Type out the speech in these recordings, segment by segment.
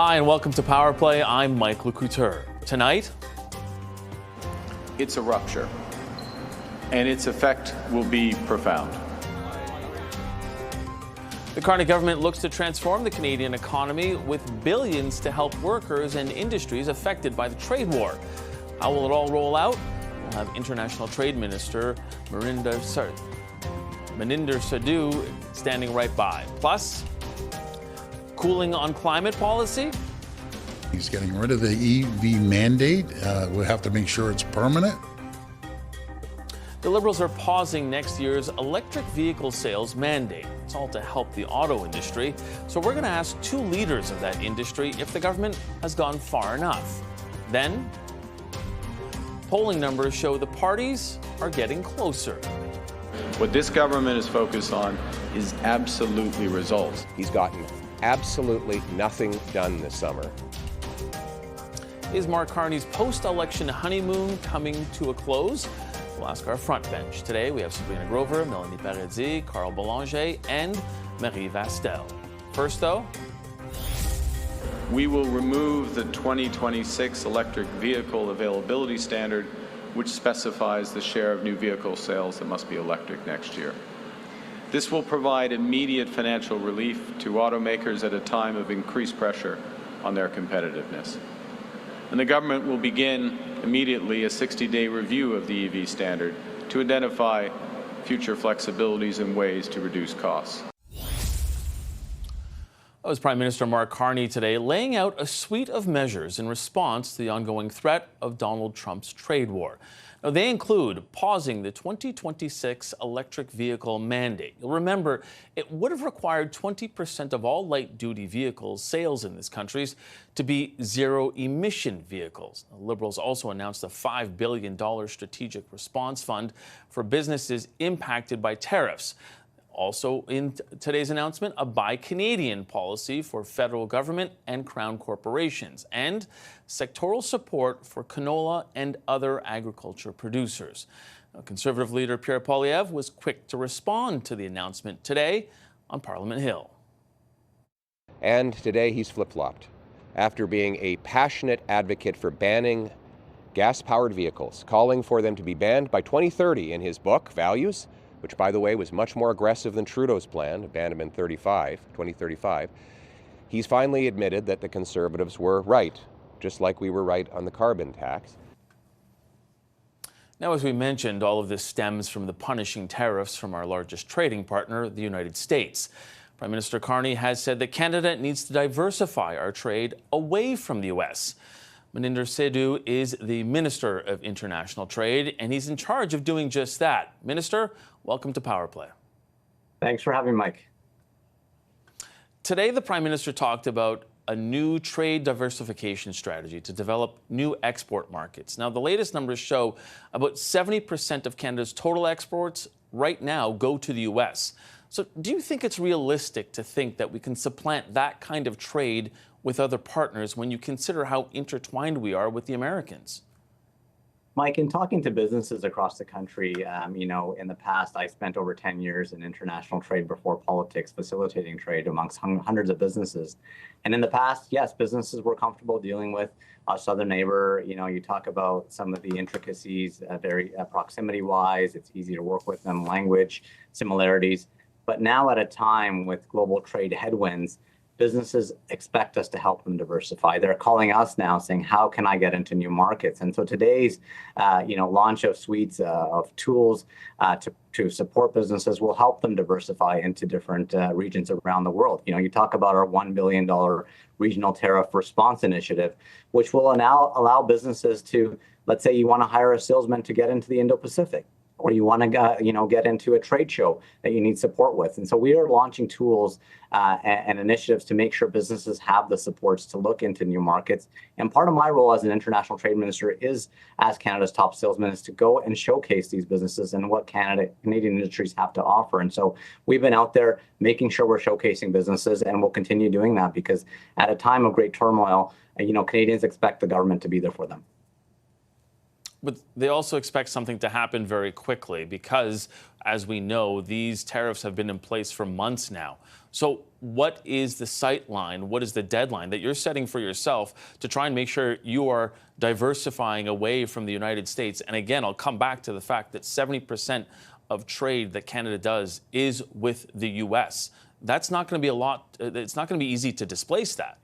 Hi, and welcome to Power Play. I'm Mike LeCouture. Tonight, it's a rupture, and its effect will be profound. The Carney government looks to transform the Canadian economy with billions to help workers and industries affected by the trade war. How will it all roll out? We'll have International Trade Minister Maninder Sadhu standing right by. Plus, cooling on climate policy. He's getting rid of the EV mandate. We'll have to make sure it's permanent. The Liberals are pausing next year's electric vehicle sales mandate. It's all to help the auto industry. So we're going to ask two leaders of that industry if the government has gone far enough. Then, polling numbers show the parties are getting closer. What this government is focused on is absolutely results. He's gotten absolutely nothing done this summer. Is Mark Carney's post-election honeymoon coming to a close? We'll ask our front bench. Today we have Sabrina Grover, Melanie Paradis, Carl Boulanger, and Marie Vastel. First, though, we will remove the 2026 electric vehicle availability standard, which specifies the share of new vehicle sales that must be electric next year. This will provide immediate financial relief to automakers at a time of increased pressure on their competitiveness. And the government will begin immediately a 60-day review of the EV standard to identify future flexibilities and ways to reduce costs. That was Prime Minister Mark Carney today laying out a suite of measures in response to the ongoing threat of Donald Trump's trade war. Now, they include pausing the 2026 electric vehicle mandate. You'll remember it would have required 20% of all light-duty vehicles sales in this country to be zero-emission vehicles. The Liberals also announced a $5 billion strategic response fund for businesses impacted by tariffs. Also in today's announcement, a Buy Canadian policy for federal government and crown corporations, and sectoral support for canola and other agriculture producers. Now, Conservative leader Pierre Poilievre was quick to respond to the announcement today on Parliament Hill. And today he's flip-flopped. After being a passionate advocate for banning gas-powered vehicles, calling for them to be banned by 2030 in his book, Values, which, by the way, was much more aggressive than Trudeau's plan to ban them in 2035, he's finally admitted that the Conservatives were right, just like we were right on the carbon tax. Now, as we mentioned, all of this stems from the punishing tariffs from our largest trading partner, the United States. Prime Minister Carney has said that Canada needs to diversify our trade away from the U.S. Maninder Sadhu is the Minister of International Trade, and he's in charge of doing just that. Minister, welcome to Power Play. Thanks for having me, Mike. Today, the Prime Minister talked about a new trade diversification strategy to develop new export markets. Now, the latest numbers show about 70% of Canada's total exports right now go to the U.S. So do you think it's realistic to think that we can supplant that kind of trade with other partners when you consider how intertwined we are with the Americans? Mike, in talking to businesses across the country, in the past, I spent over 10 years in international trade before politics, facilitating trade amongst hundreds of businesses. And in the past, yes, businesses were comfortable dealing with a southern neighbor. You talk about some of the intricacies, very proximity-wise. It's easy to work with them, language similarities. But now at a time with global trade headwinds, businesses expect us to help them diversify. They're calling us now saying, how can I get into new markets? And so today's, launch of suites of tools to support businesses will help them diversify into different regions around the world. You talk about our $1 billion regional tariff response initiative, which will now allow businesses to, let's say you want to hire a salesman to get into the Indo-Pacific, or you want to get into a trade show that you need support with. And so we are launching tools and initiatives to make sure businesses have the supports to look into new markets. And part of my role as an international trade minister is, as Canada's top salesman, is to go and showcase these businesses and what Canadian industries have to offer. And so we've been out there making sure we're showcasing businesses, and we'll continue doing that because at a time of great turmoil, Canadians expect the government to be there for them. But they also expect something to happen very quickly because, as we know, these tariffs have been in place for months now. So what is the sight line? What is the deadline that you're setting for yourself to try and make sure you are diversifying away from the United States? And again, I'll come back to the fact that 70% of trade that Canada does is with the U.S. That's not going to be a lot. It's not going to be easy to displace that.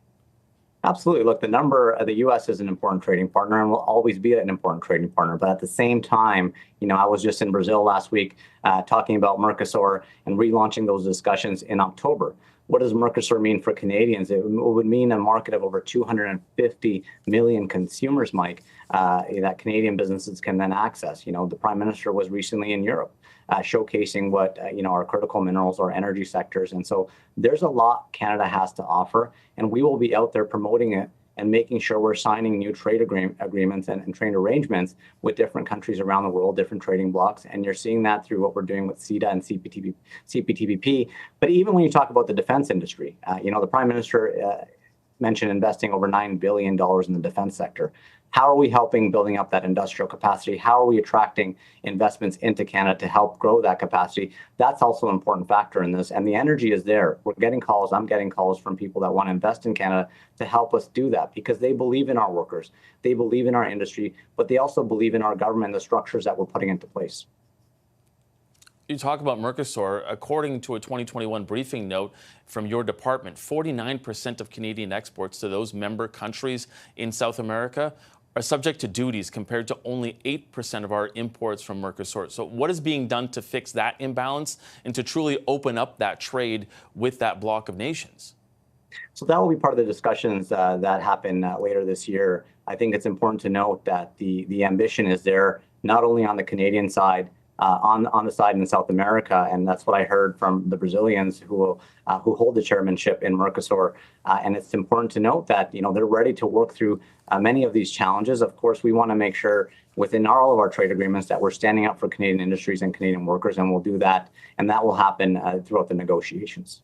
Absolutely. Look, the U.S. is an important trading partner and will always be an important trading partner. But at the same time, I was just in Brazil last week talking about Mercosur and relaunching those discussions in October. What does Mercosur mean for Canadians? It would mean a market of over 250 million consumers, Mike, that Canadian businesses can then access. The Prime Minister was recently in Europe showcasing what, our critical minerals or energy sectors. And so there's a lot Canada has to offer, and we will be out there promoting it and making sure we're signing new trade agreements and trade arrangements with different countries around the world, different trading blocs. And you're seeing that through what we're doing with CETA and CPTPP. But even when you talk about the defense industry, the Prime Minister mentioned investing over $9 billion in the defense sector. How are we helping building up that industrial capacity? How are we attracting investments into Canada to help grow that capacity? That's also an important factor in this. And the energy is there. We're getting calls. I'm getting calls from people that want to invest in Canada to help us do that because they believe in our workers. They believe in our industry, but they also believe in our government, the structures that we're putting into place. You talk about Mercosur. According to a 2021 briefing note from your department, 49% of Canadian exports to those member countries in South America are subject to duties compared to only 8% of our imports from Mercosur. So what is being done to fix that imbalance and to truly open up that trade with that bloc of nations? So that will be part of the discussions that happen later this year. I think it's important to note that the ambition is there not only on the Canadian side, on the side in South America, and that's what I heard from the Brazilians who hold the chairmanship in Mercosur. And it's important to note that they're ready to work through many of these challenges. Of course, we want to make sure within all of our trade agreements that we're standing up for Canadian industries and Canadian workers, and we'll do that, and that will happen throughout the negotiations.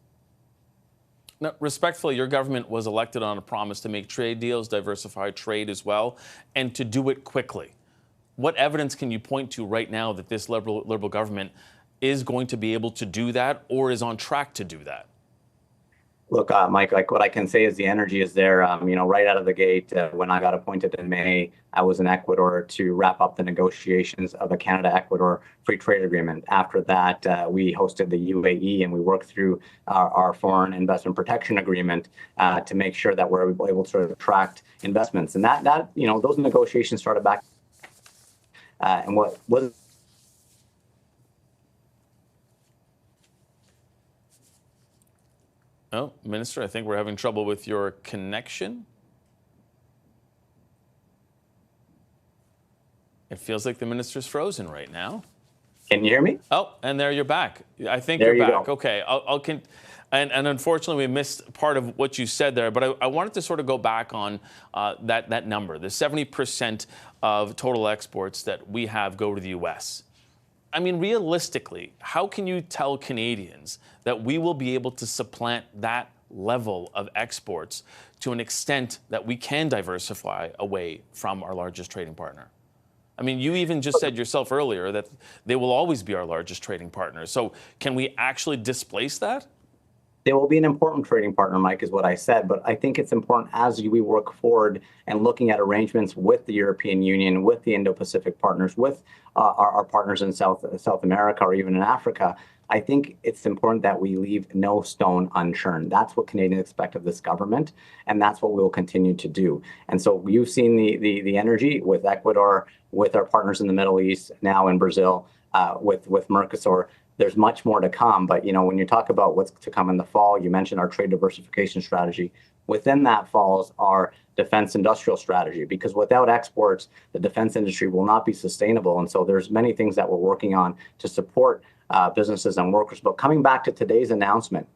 Now, respectfully, your government was elected on a promise to make trade deals, diversify trade as well, and to do it quickly. What evidence can you point to right now that this liberal government is going to be able to do that or is on track to do that? Look, Mike, like what I can say is the energy is there. Right out of the gate, when I got appointed in May, I was in Ecuador to wrap up the negotiations of a Canada-Ecuador free trade agreement. After that, we hosted the UAE and we worked through our foreign investment protection agreement to make sure that we're able to attract investments. And that those negotiations started back. And what was Oh, Minister, I think we're having trouble with your connection. It feels like the minister's frozen right now. Can you hear me? Oh, and there you're back. I think There you're you back. go. Okay, and unfortunately we missed part of what you said there, but I wanted to sort of go back on that number, the 70% of total exports that we have go to the U.S. I mean, realistically, how can you tell Canadians that we will be able to supplant that level of exports to an extent that we can diversify away from our largest trading partner? I mean, you even just said yourself earlier that they will always be our largest trading partner. So can we actually displace that? They will be an important trading partner, Mike, is what I said. But I think it's important as we work forward and looking at arrangements with the European Union, with the Indo-Pacific partners, with our partners in South America or even in Africa. I think it's important that we leave no stone unturned. That's what Canadians expect of this government, and that's what we'll continue to do. And so you've seen the energy with Ecuador, with our partners in the Middle East, now in Brazil, with Mercosur. There's much more to come, but when you talk about what's to come in the fall, you mentioned our trade diversification strategy. Within that falls our defense industrial strategy, because without exports, the defense industry will not be sustainable. And so there's many things that we're working on to support businesses and workers. But coming back to today's announcement,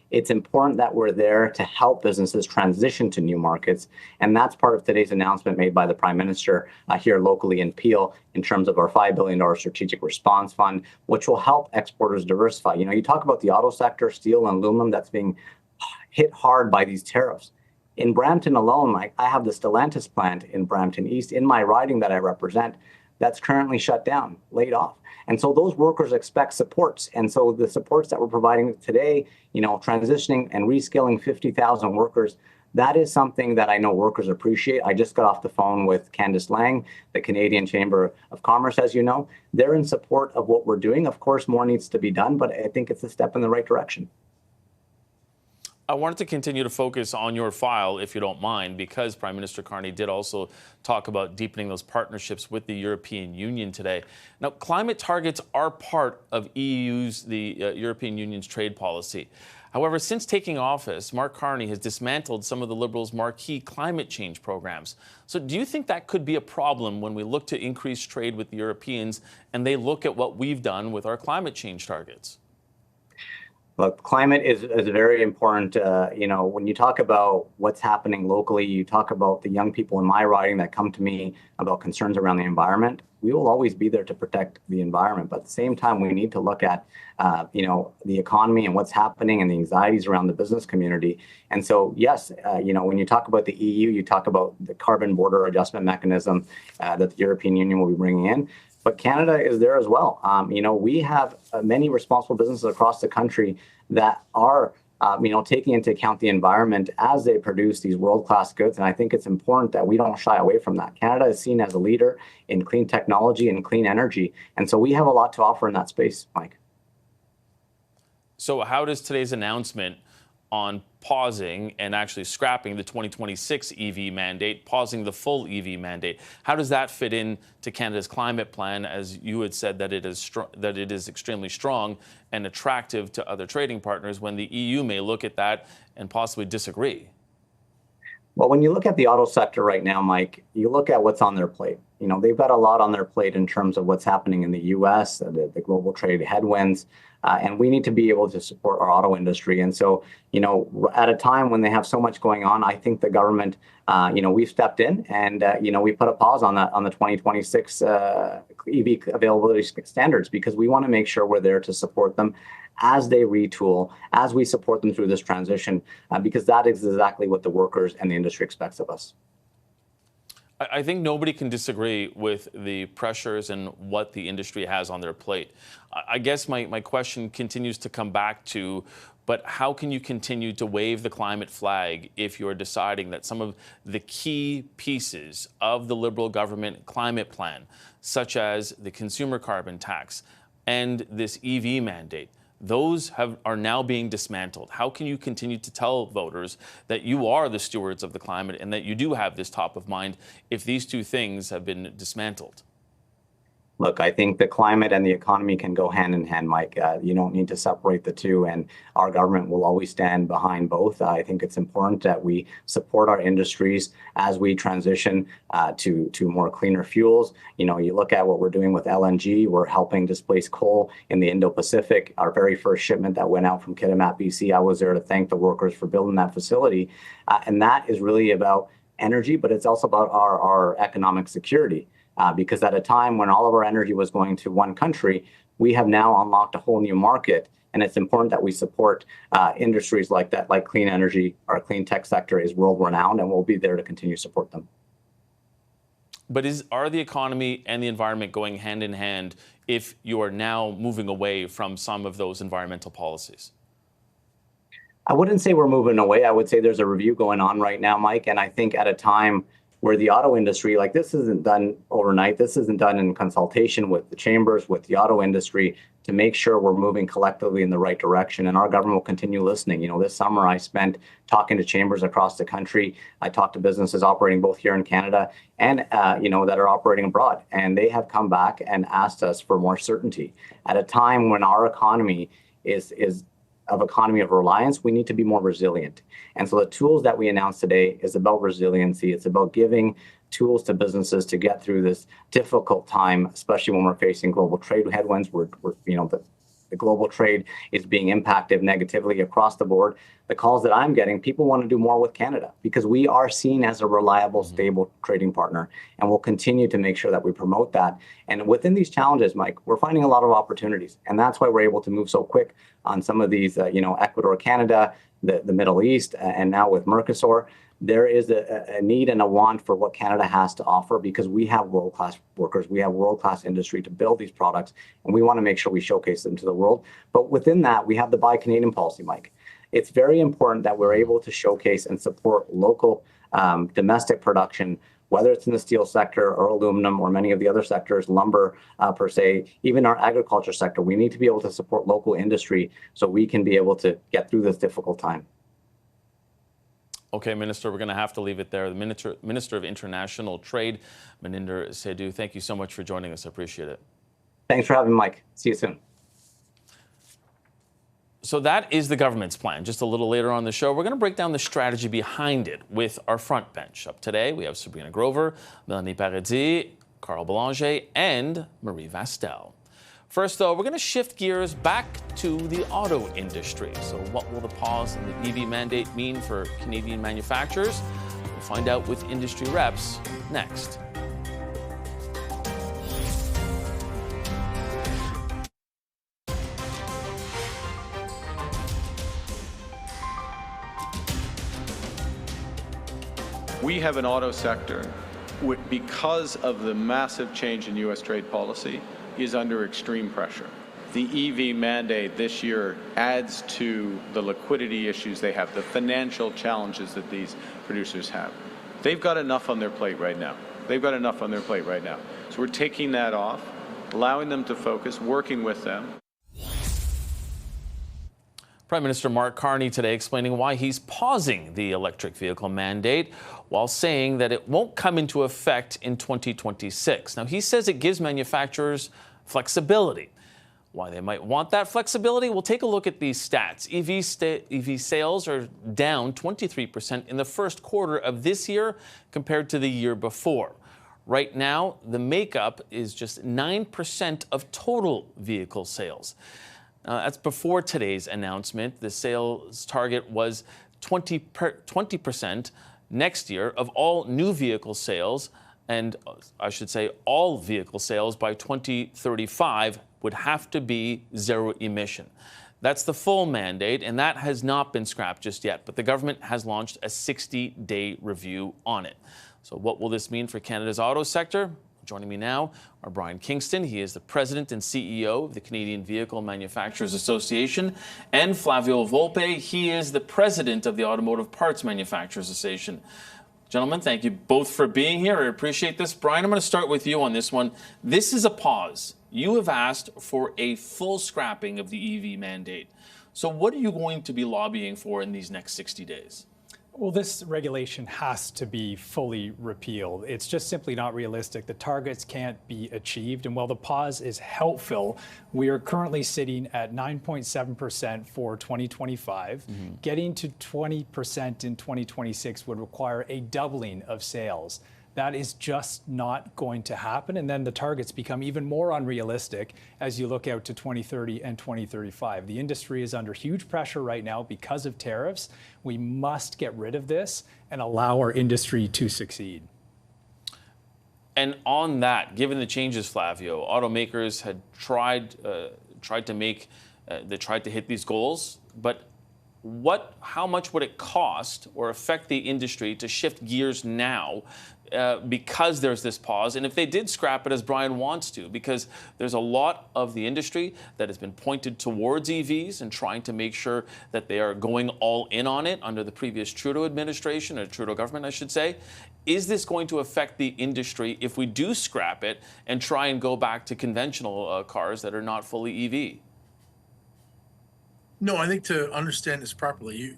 it's important that we're there to help businesses transition to new markets. And that's part of today's announcement made by the Prime Minister here locally in Peel in terms of our $5 billion strategic response fund, which will help exporters diversify. You talk about the auto sector, steel and aluminum that's being hit hard by these tariffs. In Brampton alone, I have the Stellantis plant in Brampton East in my riding that I represent. that's currently shut down, laid off. And so those workers expect supports. And so the supports that we're providing today, transitioning and reskilling 50,000 workers, that is something that I know workers appreciate. I just got off the phone with Candice Lang, the Canadian Chamber of Commerce, as you know. They're in support of what we're doing. Of course, more needs to be done, but I think it's a step in the right direction. I wanted to continue to focus on your file, if you don't mind, because Prime Minister Carney did also talk about deepening those partnerships with the European Union today. Now, climate targets are part of the European Union's trade policy. However, since taking office, Mark Carney has dismantled some of the Liberals' marquee climate change programs. So do you think that could be a problem when we look to increase trade with the Europeans and they look at what we've done with our climate change targets? Look, climate is very important. When you talk about what's happening locally, you talk about the young people in my riding that come to me about concerns around the environment. We will always be there to protect the environment. But at the same time, we need to look at, the economy and what's happening and the anxieties around the business community. And so, yes, when you talk about the EU, you talk about the carbon border adjustment mechanism that the European Union will be bringing in. But Canada is there as well. We have many responsible businesses across the country that are, taking into account the environment as they produce these world-class goods. And I think it's important that we don't shy away from that. Canada is seen as a leader in clean technology and clean energy. And so we have a lot to offer in that space, Mike. So how does today's announcement on pausing and actually scrapping the 2026 EV mandate, pausing the full EV mandate, how does that fit in to Canada's climate plan, as you had said that it is extremely strong and attractive to other trading partners, when the EU may look at that and possibly disagree? Well, when you look at the auto sector right now, Mike, you look at what's on their plate. They've got a lot on their plate in terms of what's happening in the U.S., the global trade headwinds, and we need to be able to support our auto industry. And so, at a time when they have so much going on, I think the government, we've stepped in and, we put a pause on that, on the 2026 EV availability standards, because we want to make sure we're there to support them as they retool, as we support them through this transition, because that is exactly what the workers and the industry expects of us. I think nobody can disagree with the pressures and what the industry has on their plate. I guess my question continues to come back to, but how can you continue to wave the climate flag if you're deciding that some of the key pieces of the Liberal government climate plan, such as the consumer carbon tax and this EV mandate, those are now being dismantled? How can you continue to tell voters that you are the stewards of the climate and that you do have this top of mind if these two things have been dismantled? Look, I think the climate and the economy can go hand in hand, Mike. You don't need to separate the two, and our government will always stand behind both. I think it's important that we support our industries as we transition to more cleaner fuels. You look at what we're doing with LNG. We're helping displace coal in the Indo-Pacific. Our very first shipment that went out from Kitimat, BC, I was there to thank the workers for building that facility. And that is really about energy, but it's also about our economic security. Because at a time when all of our energy was going to one country, we have now unlocked a whole new market. And it's important that we support industries like that, like clean energy. Our clean tech sector is world renowned, and we'll be there to continue to support them. But are the economy and the environment going hand in hand if you are now moving away from some of those environmental policies? I wouldn't say we're moving away. I would say there's a review going on right now, Mike. And I think at a time where the auto industry, like, this isn't done overnight. This isn't done in consultation with the chambers, with the auto industry, to make sure we're moving collectively in the right direction. And our government will continue listening. This summer I spent talking to chambers across the country. I talked to businesses operating both here in Canada and, that are operating abroad. And they have come back and asked us for more certainty. At a time when our economy is economy of reliance, we need to be more resilient. And so the tools that we announced today is about resiliency. It's about giving tools to businesses to get through this difficult time, especially when we're facing global trade headwinds. The global trade is being impacted negatively across the board. The calls that I'm getting, people want to do more with Canada because we are seen as a reliable, stable trading partner, and we'll continue to make sure that we promote that. And within these challenges, Mike, we're finding a lot of opportunities, and that's why we're able to move so quick on some of these, Ecuador, Canada, the Middle East, and now with Mercosur. there is a need and a want for what Canada has to offer because we have world-class workers, we have world-class industry to build these products, and we want to make sure we showcase them to the world. But within that, we have the Buy Canadian policy, Mike. It's very important that we're able to showcase and support local domestic production, whether it's in the steel sector or aluminum or many of the other sectors, lumber per se, even our agriculture sector. We need to be able to support local industry so we can be able to get through this difficult time. Okay, Minister, we're going to have to leave it there. The Minister of International Trade, Maninder Seydou, thank you so much for joining us. I appreciate it. Thanks for having me, Mike. See you soon. So that is the government's plan. Just a little later on the show, we're going to break down the strategy behind it with our front bench. Up today, we have Sabrina Grover, Melanie Paradis, Carl Belanger, and Marie Vastel. First, though, we're going to shift gears back to the auto industry. So what will the pause in the EV mandate mean for Canadian manufacturers? We'll find out with industry reps next. We have an auto sector, because of the massive change in U.S. trade policy, is under extreme pressure. The EV mandate this year adds to the liquidity issues they have, the financial challenges that these producers have. They've got enough on their plate right now. So we're taking that off, allowing them to focus, working with them. Prime Minister Mark Carney today explaining why he's pausing the electric vehicle mandate while saying that it won't come into effect in 2026. Now, he says it gives manufacturers flexibility. Why they might want that flexibility? We'll take a look at these stats. EV sales are down 23% in the first quarter of this year compared to the year before. Right now, the makeup is just 9% of total vehicle sales. That's before today's announcement. The sales target was 20% next year of all new vehicle sales, and I should say all vehicle sales by 2035 would have to be zero emission. That's the full mandate, and that has not been scrapped just yet, but the government has launched a 60-day review on it. So what will this mean for Canada's auto sector? Joining me now are Brian Kingston. He is the president and CEO of the Canadian Vehicle Manufacturers Association, and Flavio Volpe. He is the president of the Automotive Parts Manufacturers Association. Gentlemen, thank you both for being here. I appreciate this. Brian, I'm going to start with you on this one. This is a pause. You have asked for a full scrapping of the EV mandate. So what are you going to be lobbying for in these next 60 days? Well, this regulation has to be fully repealed. It's just simply not realistic. The targets can't be achieved. And while the pause is helpful, we are currently sitting at 9.7% for 2025. Getting to 20% in 2026 would require a doubling of sales. That is just not going to happen. And then the targets become even more unrealistic as you look out to 2030 and 2035. The industry is under huge pressure right now because of tariffs. We must get rid of this and allow our industry to succeed. And on that, given the changes, Flavio, automakers had tried to hit these goals, but how much would it cost or affect the industry to shift gears now because there's this pause? And if they did scrap it as Brian wants to, because there's a lot of the industry that has been pointed towards EVs and trying to make sure that they are going all in on it under the previous Trudeau administration, or Trudeau government, I should say. Is this going to affect the industry if we do scrap it and try and go back to conventional cars that are not fully EV? No, I think to understand this properly,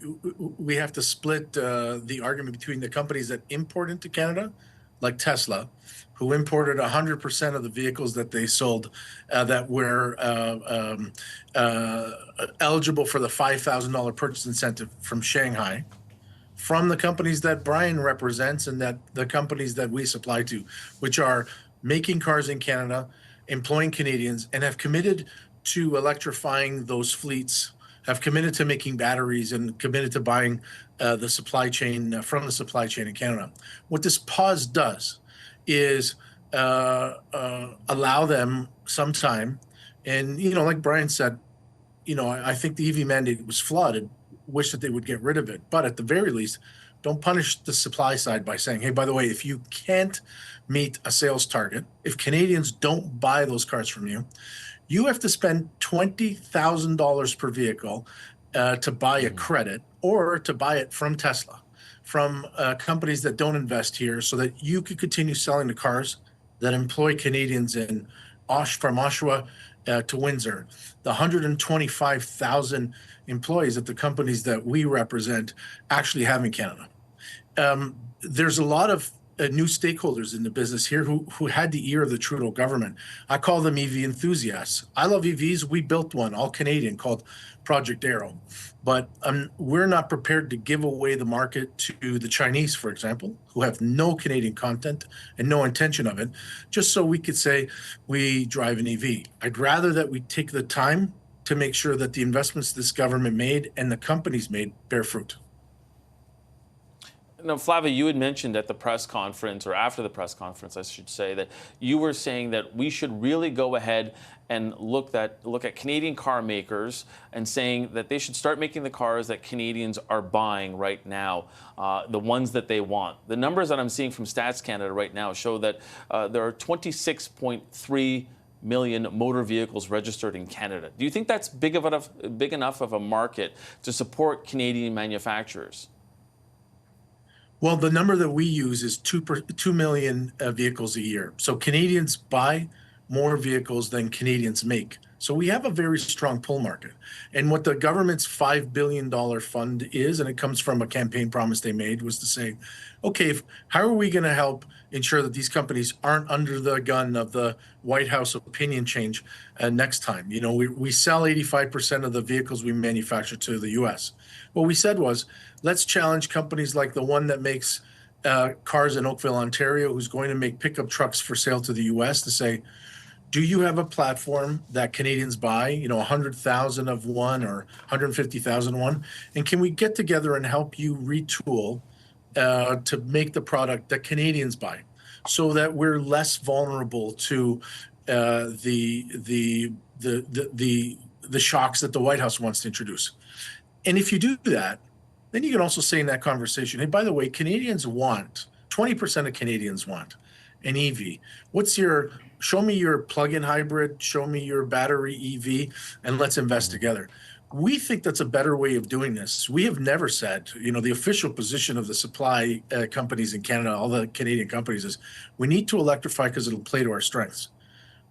we have to split the argument between the companies that import into Canada, like Tesla, who imported 100% of the vehicles that they sold that were eligible for the $5,000 purchase incentive from Shanghai, from the companies that Brian represents and that the companies that we supply to, which are making cars in Canada, employing Canadians, and have committed to electrifying those fleets, have committed to making batteries, and committed to buying the supply chain from the supply chain in Canada. What this pause does is allow them some time. And, like Brian said, I think the EV mandate was flawed and wish that they would get rid of it. But at the very least, Don't punish the supply side by saying, hey, by the way, if you can't meet a sales target, if Canadians don't buy those cars from you, you have to spend $20,000 per vehicle to buy a credit or to buy it from Tesla, from companies that don't invest here, so that you could continue selling the cars that employ Canadians in from Oshawa to Windsor, the 125,000 employees that the companies that we represent actually have in Canada. There's a lot of new stakeholders in the business here who had the ear of the Trudeau government. I call them EV enthusiasts. I love EVs. We built one, all Canadian, called Project Arrow. But we're not prepared to give away the market to the Chinese, for example, who have no Canadian content and no intention of it, just so we could say we drive an EV. I'd rather that we take the time to make sure that the investments this government made and the companies made bear fruit. Now, Flavia, you had mentioned at the press conference, or after the press conference, I should say, that you were saying that we should really go ahead and look at Canadian car makers and saying that they should start making the cars that Canadians are buying right now, the ones that they want. The numbers that I'm seeing from Stats Canada right now show that there are 26.3 million motor vehicles registered in Canada. Do you think that's big enough of a market to support Canadian manufacturers? Well, the number that we use is 2 million vehicles a year. So Canadians buy more vehicles than Canadians make. So we have a very strong pull market. And what the government's $5 billion fund is, and it comes from a campaign promise they made, was to say, okay, how are we going to help ensure that these companies aren't under the gun of the White House opinion change next time? You know, we sell 85% of the vehicles we manufacture to the US. What we said was, let's challenge companies like the one that makes cars in Oakville, Ontario, who's going to make pickup trucks for sale to the US, to say, do you have a platform that Canadians buy, you know, 100,000 of one or 150,000 one? And can we get together and help you retool to make the product that Canadians buy, so that we're less vulnerable to the shocks that the White House wants to introduce? And if you do that, then you can also say in that conversation, hey, by the way, 20% of Canadians want an EV. Show me your plug-in hybrid, show me your battery EV, and let's invest together. We think that's a better way of doing this. We have never said, you know, the official position of the supply companies in Canada, all the Canadian companies, is we need to electrify because it'll play to our strengths.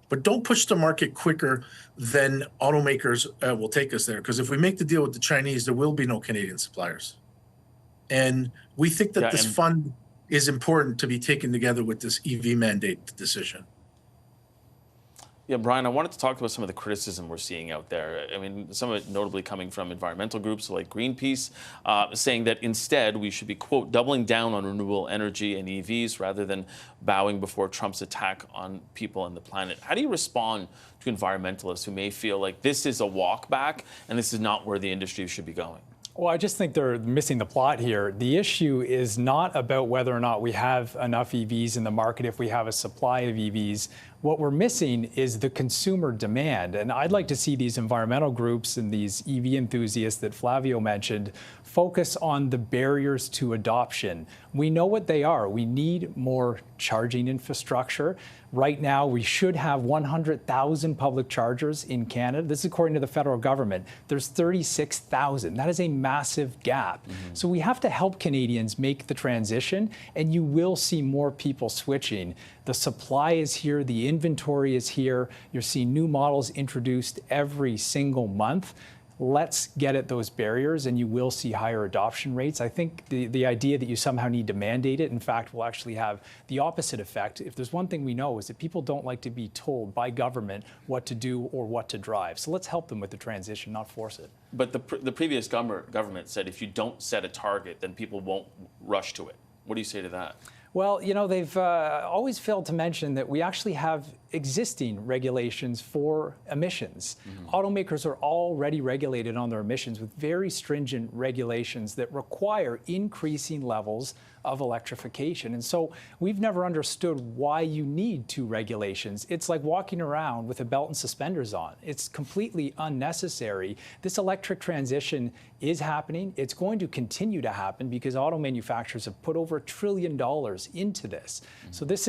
But don't push the market quicker than automakers will take us there. Because if we make the deal with the Chinese, there will be no Canadian suppliers. And we think that this fund is important to be taken together with this EV mandate decision. Yeah, Brian, I wanted to talk about some of the criticism we're seeing out there. I mean, some of it notably coming from environmental groups like Greenpeace, saying that instead we should be, quote, doubling down on renewable energy and EVs rather than bowing before Trump's attack on people and the planet. How do you respond to environmentalists who may feel like this is a walk back and this is not where the industry should be going? Well, I just think they're missing the plot here. The issue is not about whether or not we have enough EVs in the market, if we have a supply of EVs. What we're missing is the consumer demand. And I'd like to see these environmental groups and these EV enthusiasts that Flavio mentioned focus on the barriers to adoption. We know what they are. We need more charging infrastructure. Right now, we should have 100,000 public chargers in Canada. This is according to the federal government. There's 36,000. That is a massive gap. So we have to help Canadians make the transition, and you will see more people switching. The supply is here. The inventory is here. You're seeing new models introduced every single month. Let's get at those barriers, and you will see higher adoption rates. I think the idea that you somehow need to mandate it, in fact, will actually have the opposite effect. If there's one thing we know, is that people don't like to be told by government what to do or what to drive. So let's help them with the transition, not force it. But the previous government said if you don't set a target, then people won't rush to it. What do you say to that? Well, you know, they've always failed to mention that we actually have existing regulations for emissions. Automakers are already regulated on their emissions with very stringent regulations that require increasing levels of electrification. And so we've never understood why you need two regulations. It's like walking around with a belt and suspenders on. It's completely unnecessary. This electric transition is happening. It's going to continue to happen because auto manufacturers have put over $1 trillion into this. So this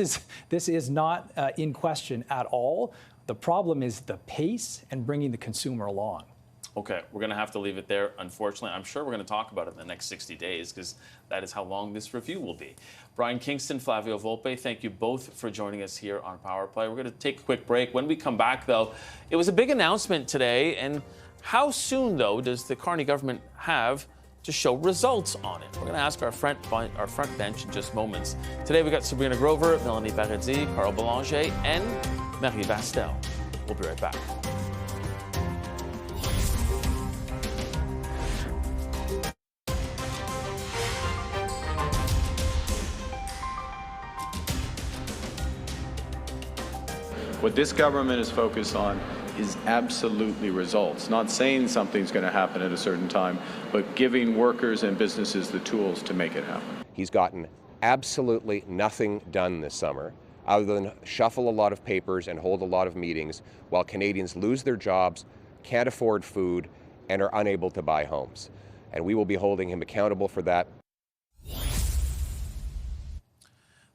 is not in question at all. The problem is the pace and bringing the consumer along. Okay, we're going to have to leave it there, unfortunately. I'm sure we're going to talk about it in the next 60 days because that is how long this review will be. Brian Kingston, Flavio Volpe, thank you both for joining us here on Power Play. We're going to take a quick break. When we come back, though, it was a big announcement today. And how soon, though, does the Carney government have to show results on it? We're going to ask our front bench in just moments. Today, we got Sabrina Grover, Melanie Paradis, Carl Belanger, and Marie Vastel. We'll be right back. What this government is focused on is absolutely results, not saying something's going to happen at a certain time, but giving workers and businesses the tools to make it happen. He's gotten absolutely nothing done this summer other than shuffle a lot of papers and hold a lot of meetings while Canadians lose their jobs, can't afford food, and are unable to buy homes. And we will be holding him accountable for that.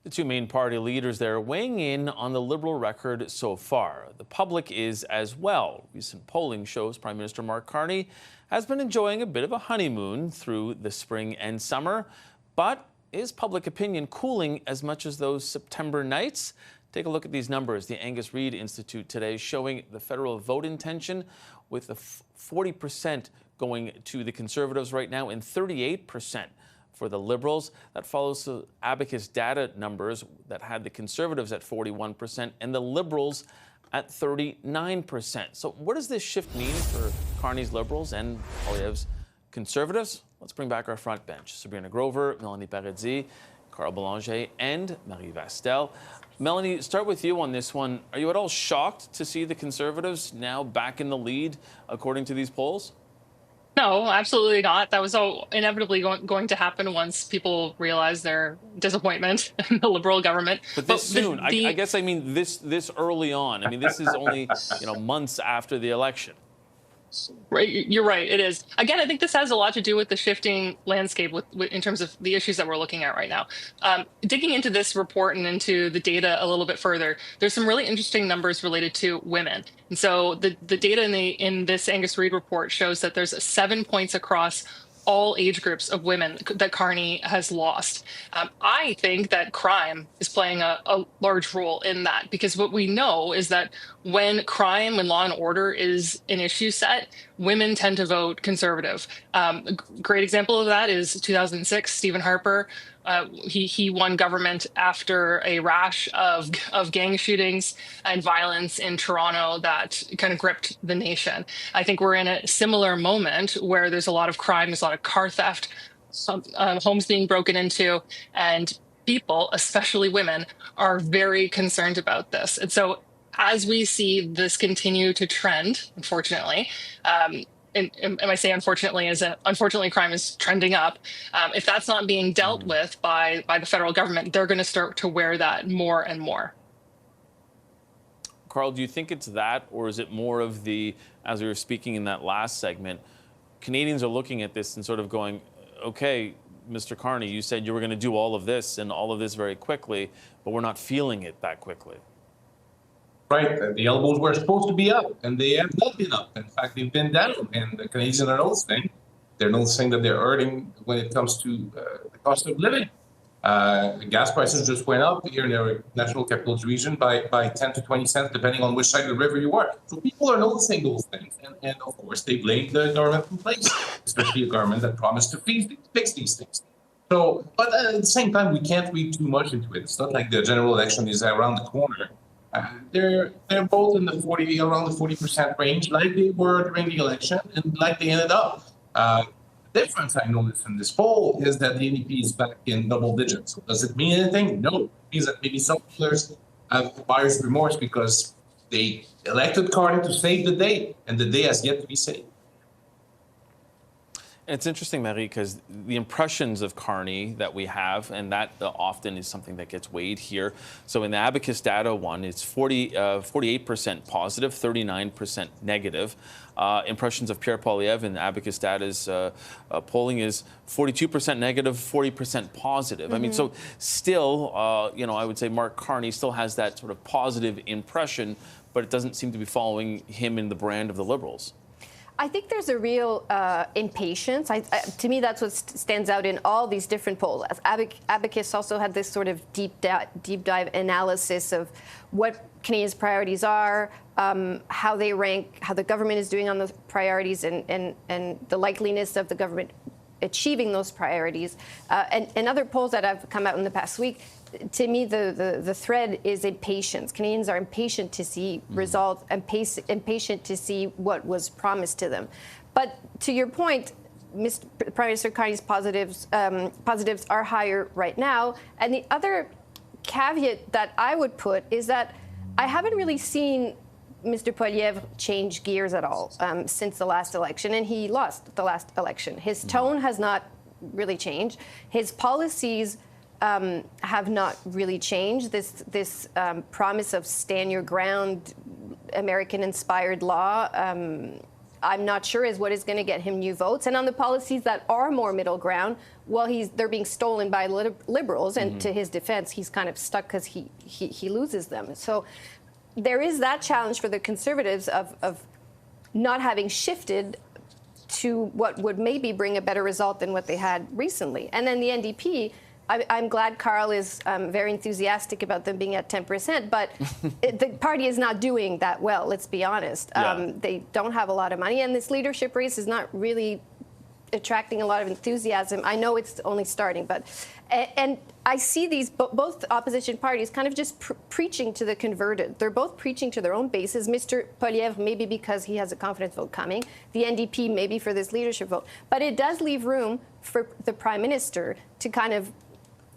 The two main party leaders there weighing in on the Liberal record so far. The public is as well. Recent polling shows Prime Minister Mark Carney has been enjoying a bit of a honeymoon through the spring and summer. But is public opinion cooling as much as those September nights? Take a look at these numbers. The Angus Reid Institute today showing the federal vote intention with the 40% going to the Conservatives right now and 38% for the Liberals. That follows the Abacus data numbers that had the Conservatives at 41% and the Liberals at 39%. So what does this shift mean for Carney's Liberals and Poilievre's Conservatives? Let's bring back our front bench. Sabrina Grover, Melanie Paradis, Carl Belanger, and Marie Vastel. Melanie, start with you on this one. Are you at all shocked to see the Conservatives now back in the lead, according to these polls? No, absolutely not. That was all inevitably going to happen once people realized their disappointment in the Liberal government. But this soon, I guess I mean this early on. I mean, this is only months after the election. Right, you're right. It is. Again, I think this has a lot to do with the shifting landscape in terms of the issues that we're looking at right now. Digging into this report and into the data a little bit further, there's some really interesting numbers related to women. And so the data in this Angus Reid report shows that there's 7 points across all age groups of women that Carney has lost. I think that crime is playing a large role in that, because what we know is that when law and order is an issue set, women tend to vote Conservative. A great example of that is 2006, Stephen Harper. He won government after a rash of gang shootings and violence in Toronto that kind of gripped the nation. I think we're in a similar moment where there's a lot of crime, there's a lot of car theft, homes being broken into, and people, especially women, are very concerned about this. And so as we see this continue to trend, unfortunately, and I say unfortunately, unfortunately crime is trending up. If that's not being dealt with by the federal government, they're going to start to wear that more and more. Carl, do you think it's that, or is it more of the, as we were speaking in that last segment, Canadians are looking at this and sort of going, okay, Mr. Carney, you said you were going to do all of this and all of this very quickly, but we're not feeling it that quickly. Right, the elbows were supposed to be up, and they have not been up. In fact, they've been down, and the Canadians are noticing. They're noticing that they're hurting when it comes to the cost of living. Gas prices just went up here in the National Capital Region by 10 to 20 cents, depending on which side of the river you are. So people are noticing those things, and of course, they blame the government in place, especially a government that promised to fix these things. So, but at the same time, we can't read too much into it. It's not like the general election is around the corner. They're both in the around the 40% range, like they were during the election, and like they ended up. The difference I noticed in this poll is that the NDP is back in double digits. So does it mean anything? No. It means that maybe some players have buyer's remorse because they elected Carney to save the day, and the day has yet to be saved. It's interesting, Marie, because the impressions of Carney that we have, and that often is something that gets weighed here. So in the Abacus data one, it's 48% positive, 39% negative. Impressions of Pierre Poilievre in the Abacus data's polling is 42% negative, 40% positive. I mean, so still, I would say Mark Carney still has that sort of positive impression, but it doesn't seem to be following him in the brand of the Liberals. I think there's a real impatience. To me, that's what stands out in all these different polls. Abacus also had this sort of deep dive analysis of what Canadians' priorities are, how they rank, how the government is doing on those priorities, and the likeliness of the government achieving those priorities. And other polls that have come out in the past week, to me, the thread is impatience. Canadians are impatient to see results, impatient to see what was promised to them. But to your point, Prime Minister Carney's positives are higher right now. And the other caveat that I would put is that I haven't really seen Mr. Poilievre change gears at all since the last election, and he lost the last election. His tone has not really changed. His policies have not really changed. This promise of stand your ground, American-inspired law, I'm not sure is what is going to get him new votes. And on the policies that are more middle ground, well, they're being stolen by Liberals, and to his defense, he's kind of stuck because he loses them. So there is that challenge for the Conservatives of not having shifted to what would maybe bring a better result than what they had recently. And then the NDP, I'm glad Carl is very enthusiastic about them being at 10%, but the party is not doing that well, let's be honest. Yeah. They don't have a lot of money, and this leadership race is not really attracting a lot of enthusiasm. I know it's only starting, but and I see these both opposition parties kind of just preaching to the converted. They're both preaching to their own bases. Mr. Poilievre, maybe because he has a confidence vote coming. The NDP, maybe for this leadership vote. But it does leave room for the Prime Minister to kind of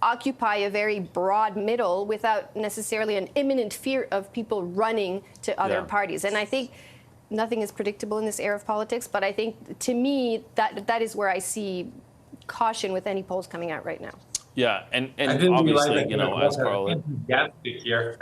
occupy a very broad middle without necessarily an imminent fear of people running to other parties. And I think nothing is predictable in this era of politics, but I think, to me, that is where I see caution with any polls coming out right now. Yeah, and obviously, as Carl... Here.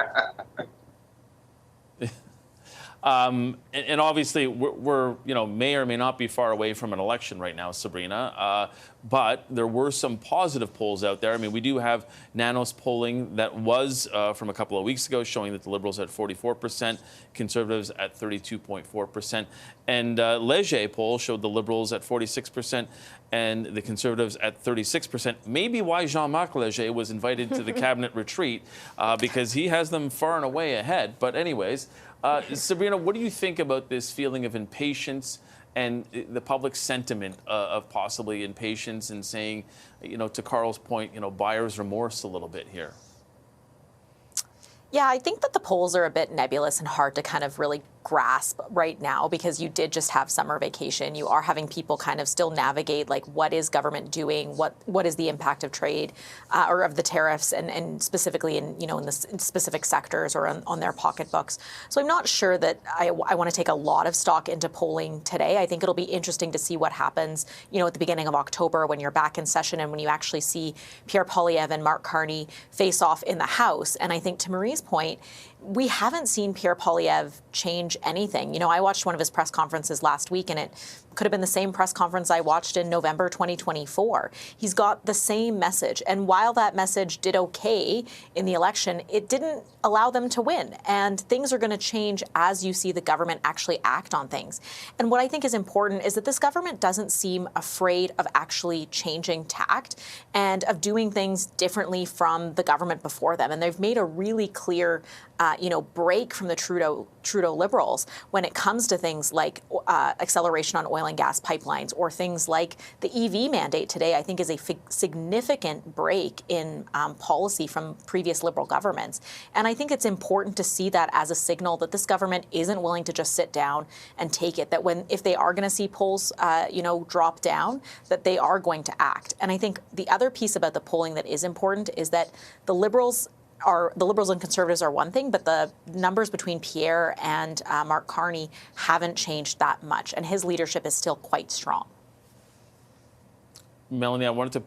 And obviously, we're may or may not be far away from an election right now, Sabrina. But there were some positive polls out there. I mean, we do have Nanos polling that was from a couple of weeks ago, showing that the Liberals at 44%, Conservatives at 32.4%, and Leger poll showed the Liberals at 46% and the Conservatives at 36%. Maybe why Jean-Marc Leger was invited to the cabinet retreat, because he has them far and away ahead. But anyways. Sabrina, what do you think about this feeling of impatience and the public sentiment of possibly impatience and saying, to Carl's point, buyer's remorse a little bit here? Yeah, I think that the polls are a bit nebulous and hard to kind of really grasp right now, because you did just have summer vacation. You are having people kind of still navigate, like, what is government doing? What is the impact of trade or of the tariffs, and specifically in the specific sectors or on their pocketbooks. So I'm not sure that I want to take a lot of stock into polling today. I think it'll be interesting to see what happens, at the beginning of October when you're back in session and when you actually see Pierre Poilievre and Mark Carney face off in the House. And I think, to Marie's point, we haven't seen Pierre Poilievre change anything. I watched one of his press conferences last week, and it could have been the same press conference I watched in November 2024. He's got the same message. And while that message did okay in the election, it didn't allow them to win. And things are going to change as you see the government actually act on things. And what I think is important is that this government doesn't seem afraid of actually changing tact and of doing things differently from the government before them. And they've made a really clear break from the Trudeau Liberals when it comes to things like acceleration on oil and gas pipelines, or things like the EV mandate today. I think is a significant break in policy from previous Liberal governments. And I think it's important to see that as a signal that this government isn't willing to just sit down and take it, that if they are going to see polls, drop down, that they are going to act. And I think the other piece about the polling that is important is that the Liberals the Liberals and Conservatives are one thing, but the numbers between Pierre and Mark Carney haven't changed that much, and his leadership is still quite strong. Melanie, I wanted to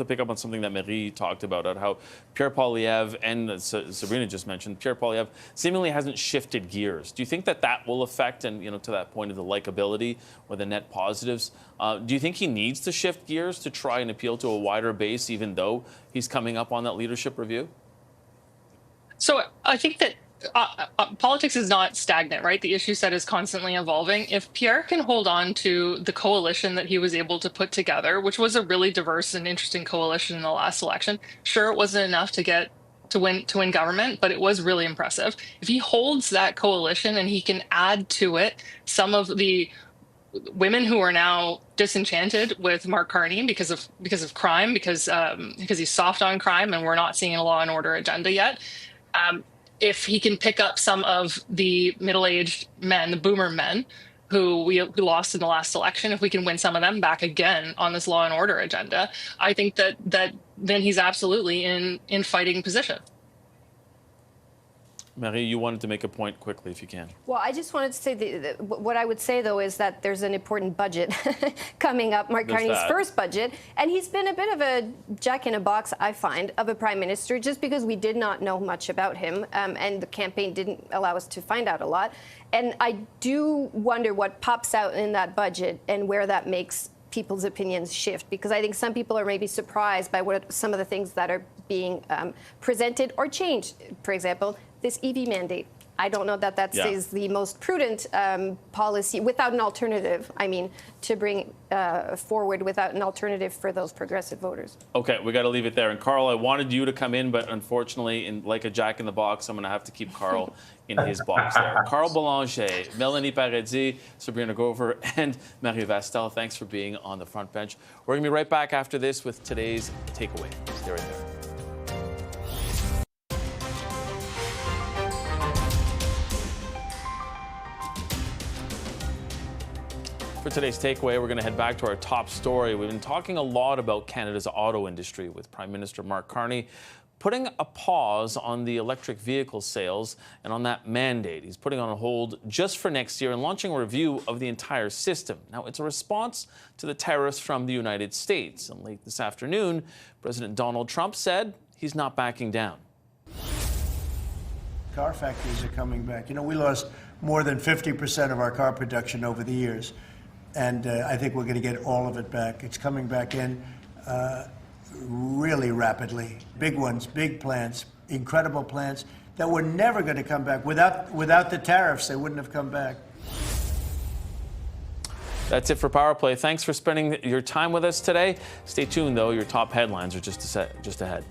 pick up on something that Marie talked about how Pierre Poilievre and Sabrina just mentioned, Pierre Poilievre seemingly hasn't shifted gears. Do you think that will affect, and to that point of the likability or the net positives, do you think he needs to shift gears to try and appeal to a wider base, even though he's coming up on that leadership review? So I think that politics is not stagnant, right? The issue set is constantly evolving. If Pierre can hold on to the coalition that he was able to put together, which was a really diverse and interesting coalition in the last election, sure, it wasn't enough to win government, but it was really impressive. If he holds that coalition and he can add to it some of the women who are now disenchanted with Mark Carney because of crime, because he's soft on crime, and we're not seeing a law and order agenda yet. If he can pick up some of the middle-aged men, the boomer men, who we lost in the last election, if we can win some of them back again on this law and order agenda, I think that then he's absolutely in fighting position. Marie, you wanted to make a point quickly, if you can. Well, I just wanted to say what I would say, though, is that there's an important budget coming up, Mark Carney's first budget, and he's been a bit of a jack-in-a-box, I find, of a prime minister, just because we did not know much about him, and the campaign didn't allow us to find out a lot. And I do wonder what pops out in that budget and where that makes people's opinions shift, because I think some people are maybe surprised by what some of the things that are being presented or changed. For example, this EV mandate. I don't know that is the most prudent policy without an alternative. I mean, to bring forward without an alternative for those progressive voters. Okay, we got to leave it there. And Carl, I wanted you to come in, but unfortunately, like a jack in the box, I'm going to have to keep Carl in his box there. Carl Boulanger, Melanie Paradis, Sabrina Grover, and Marie Vastel, thanks for being on the front bench. We're going to be right back after this with today's takeaway. Stay right there. For today's takeaway, we're going to head back to our top story. We've been talking a lot about Canada's auto industry with Prime Minister Mark Carney putting a pause on the electric vehicle sales and on that mandate. He's putting on a hold just for next year and launching a review of the entire system. Now, it's a response to the tariffs from the United States. And late this afternoon, President Donald Trump said he's not backing down. Car factories are coming back. We lost more than 50% of our car production over the years. And I think we're going to get all of it back. It's coming back in really rapidly. Big ones, big plants, incredible plants that were never going to come back. Without the tariffs, they wouldn't have come back. That's it for Power Play. Thanks for spending your time with us today. Stay tuned, though. Your top headlines are just ahead.